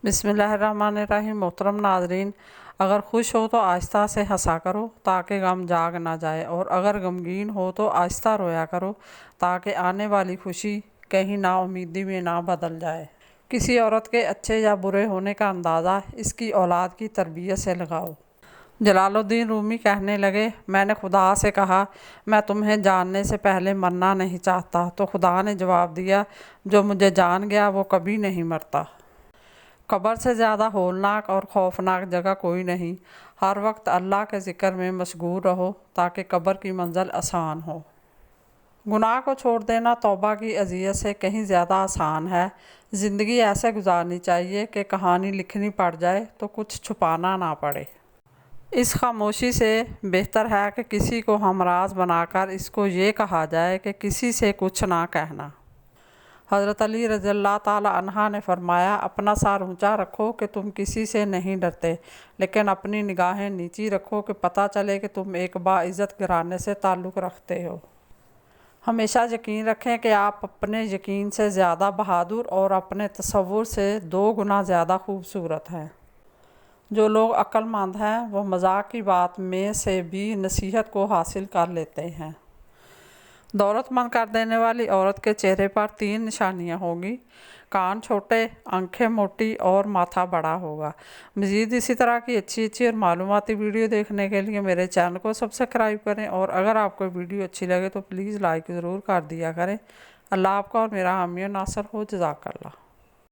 बिस्मिल्लाहिर्रहमानिर्रहीम। मोहतरम नाज़रीन, अगर खुश हो तो आहिस्ता से हंसा करो ताकि गम जाग ना जाए, और अगर गमगीन हो तो आहिस्ता रोया करो ताकि आने वाली खुशी कहीं नाउम्मीदी में ना बदल जाए। किसी औरत के अच्छे या बुरे होने का अंदाज़ा इसकी औलाद की तरबियत से लगाओ। जलालुद्दीन रूमी कहने लगे, मैंने खुदा से कहा, मैं तुम्हें जानने से पहले मरना नहीं चाहता, तो खुदा ने जवाब दिया, जो मुझे जान गया वो कभी नहीं मरता। कब्र से ज़्यादा होलनाक और खौफनाक जगह कोई नहीं। हर वक्त अल्लाह के ज़िक्र में मशगूल रहो ताकि कब्र की मंजिल आसान हो। गुनाह को छोड़ देना तौबा की अज़ियत से कहीं ज़्यादा आसान है। ज़िंदगी ऐसे गुजारनी चाहिए कि कहानी लिखनी पड़ जाए तो कुछ छुपाना ना पड़े। इस खामोशी से बेहतर है कि किसी को हमराज बनाकर इसको ये कहा जाए कि किसी से कुछ ना कहना। हज़रत अली रज़ियल्लाहु ताला अन्हा ने फरमाया, अपना सर ऊंचा रखो कि तुम किसी से नहीं डरते, लेकिन अपनी निगाहें नीची रखो कि पता चले कि तुम एक बाइज़्ज़त घराने से ताल्लुक़ रखते हो। हमेशा यकीन रखें कि आप अपने यकीन से ज़्यादा बहादुर और अपने तसव्वुर से 2 गुना ज़्यादा खूबसूरत हैं। जो लोग अक्लमंद हैं वो मजाक की बात में से भी नसीहत को हासिल कर लेते हैं। दौलतमंद कर देने वाली औरत के चेहरे पर 3 निशानियां होंगी: कान छोटे, आंखें मोटी और माथा बड़ा होगा। मज़ीद इसी तरह की अच्छी और मालूमाती वीडियो देखने के लिए मेरे चैनल को सब्सक्राइब करें, और अगर आपको वीडियो अच्छी लगे तो प्लीज़ लाइक ज़रूर कर दिया करें। अल्लाह आपका और मेरा हामी नासर हो। जज़ाकल्लाह।